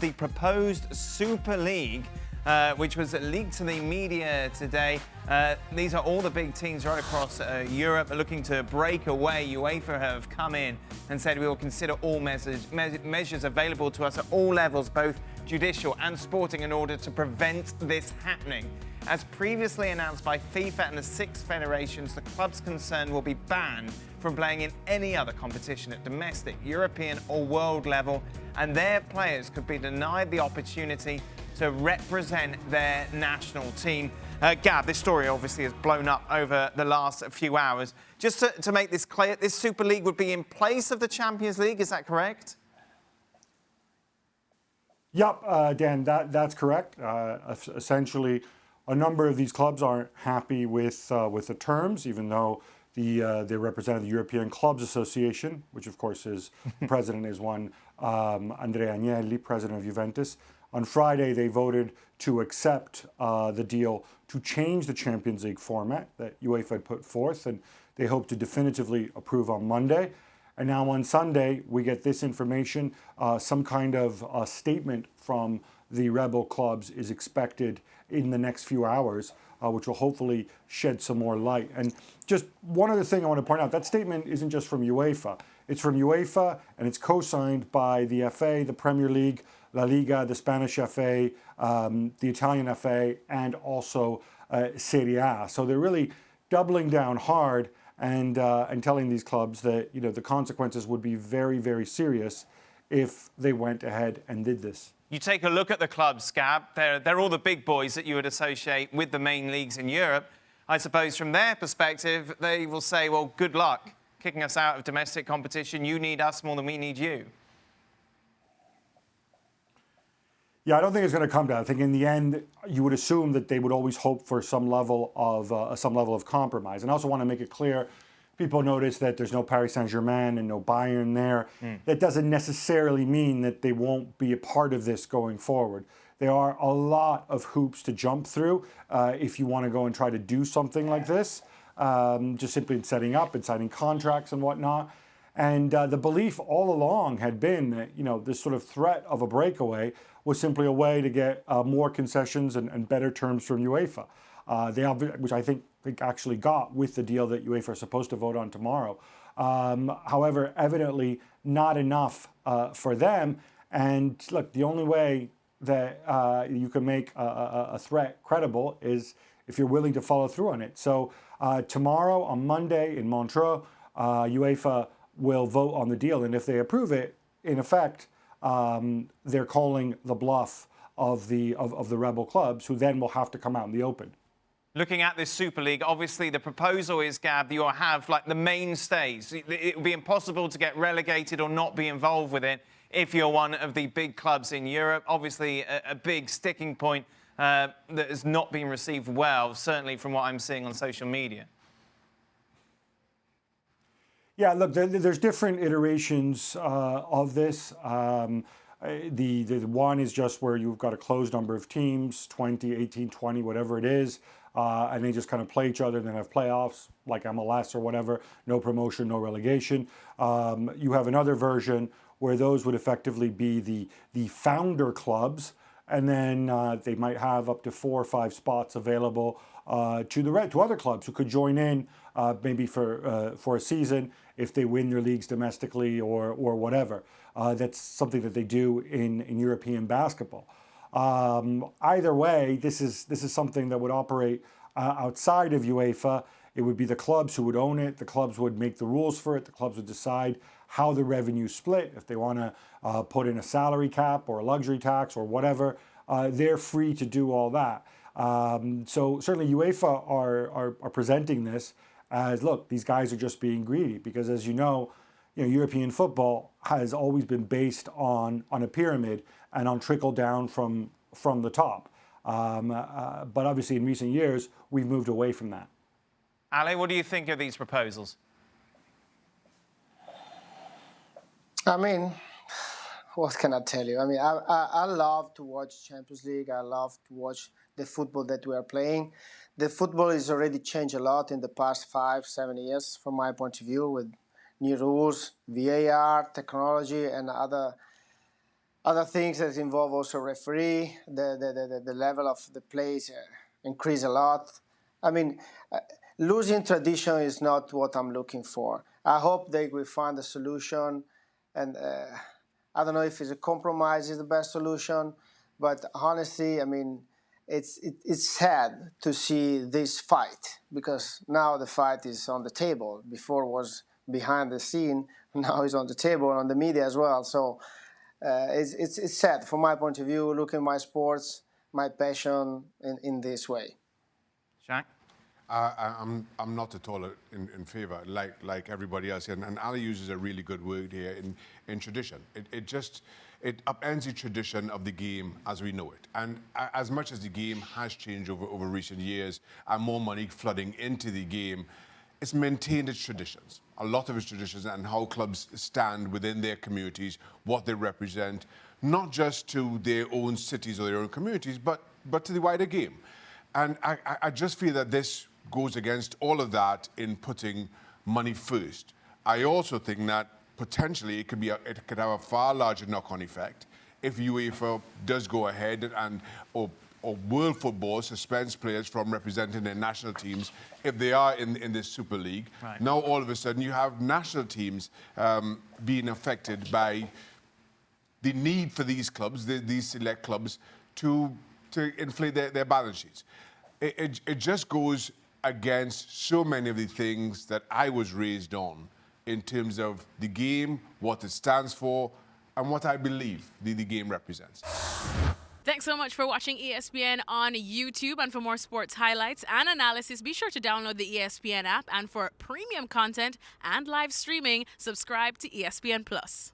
The proposed Super League, which was leaked to the media today. These are all the big teams right across Europe looking to break away. UEFA have come in and said we will consider all measures available to us at all levels, both judicial and sporting, in order to prevent this happening. As previously announced by FIFA and the 6 federations, the clubs concerned will be banned from playing in any other competition at domestic, European or world level, and their players could be denied the opportunity to represent their national team. Gab, this story obviously has blown up over the last few hours. Just to make this clear, this Super League would be in place of the Champions League, is that correct? Yep, Dan, that's correct. Essentially, a number of these clubs aren't happy with the terms, even though they represent the European Clubs Association, which of course is the president is one, Andrea Agnelli, president of Juventus. On Friday, they voted to accept the deal to change the Champions League format that UEFA had put forth, and they hope to definitively approve on Monday. And now on Sunday, we get this information. Some kind of statement from the rebel clubs is expected in the next few hours, which will hopefully shed some more light. And just one other thing I want to point out, that statement isn't just from UEFA. It's from UEFA, and it's co-signed by the FA, the Premier League, La Liga, the Spanish FA, the Italian FA, and also Serie A. So they're really doubling down hard and telling these clubs that the consequences would be very, very serious if they went ahead and did this. You take a look at the clubs, Gab. They're all the big boys that you would associate with the main leagues in Europe. I suppose from their perspective, they will say, well, good luck kicking us out of domestic competition. You need us more than we need you. Yeah, I don't think it's going to come to that. I think in the end, you would assume that they would always hope for some level of compromise. And I also want to make it clear, people notice that there's no Paris Saint-Germain and no Bayern there. That doesn't necessarily mean that they won't be a part of this going forward. There are a lot of hoops to jump through if you want to go and try to do something like this, just simply in setting up and signing contracts and whatnot. And the belief all along had been that this sort of threat of a breakaway was simply a way to get more concessions and better terms from UEFA. Which I think actually got with the deal that UEFA are supposed to vote on tomorrow. However, evidently not enough for them. And look, the only way that you can make a threat credible is if you're willing to follow through on it. So tomorrow, on Monday in Montreux, UEFA will vote on the deal. And if they approve it, in effect, they're calling the bluff of the rebel clubs, who then will have to come out in the open. Looking at this Super League, obviously the proposal is, Gab, you'll have like the mainstays. It will be impossible to get relegated or not be involved with it if you're one of the big clubs in Europe. Obviously, a big sticking point that has not been received well, certainly from what I'm seeing on social media. Yeah, look, there's different iterations of this. The one is just where you've got a closed number of teams, 20, 18, 20, whatever it is, and they just kind of play each other and then have playoffs like MLS or whatever, no promotion, no relegation. You have another version where those would effectively be the founder clubs, and then they might have up to 4 or 5 spots available to other clubs who could join in maybe for a season if they win their leagues domestically or whatever. That's something that they do in European basketball. Either way, this is something that would operate outside of UEFA. It would be the clubs who would own it. The clubs would make the rules for it. The clubs would decide how the revenue split. If they want to put in a salary cap or a luxury tax or whatever, they're free to do all that. So certainly UEFA are presenting this as, look, these guys are just being greedy, because as you know, European football has always been based on a pyramid and on trickle down from the top. But obviously in recent years, we've moved away from that. Ale, what do you think of these proposals? I mean, what can I tell you? I mean, I love to watch Champions League. I love to watch the football that we are playing. The football has already changed a lot in the past 5-7 years, from my point of view, with new rules, VAR, technology, and other other things that involve also referee. The level of the plays increase a lot. I mean, losing tradition is not what I'm looking for. I hope they will find a solution, and I don't know if it's a compromise is the best solution, but honestly, I mean, it's sad to see this fight, because now the fight is on the table. Before it was behind the scene, now it's on the table, on the media as well. So it's sad from my point of view, looking at my sports, my passion in this way. Shaq? I'm not at all in favour, like everybody else. And Ali uses a really good word here in tradition. It upends the tradition of the game as we know it. And as much as the game has changed over recent years and more money flooding into the game, it's maintained its traditions, a lot of its traditions, and how clubs stand within their communities, what they represent, not just to their own cities or their own communities, but to the wider game. And I just feel that this goes against all of that in putting money first. I also think that potentially it could have a far larger knock-on effect if UEFA does go ahead or world football suspends players from representing their national teams if they are in this Super League. Right. Now all of a sudden you have national teams being affected by the need for these clubs, these select clubs, to inflate their balance sheets. It just goes against so many of the things that I was raised on in terms of the game, what it stands for, and what I believe the game represents. Thanks so much for watching ESPN on YouTube. And for more sports highlights and analysis, be sure to download the ESPN app. And for premium content and live streaming, subscribe to ESPN Plus.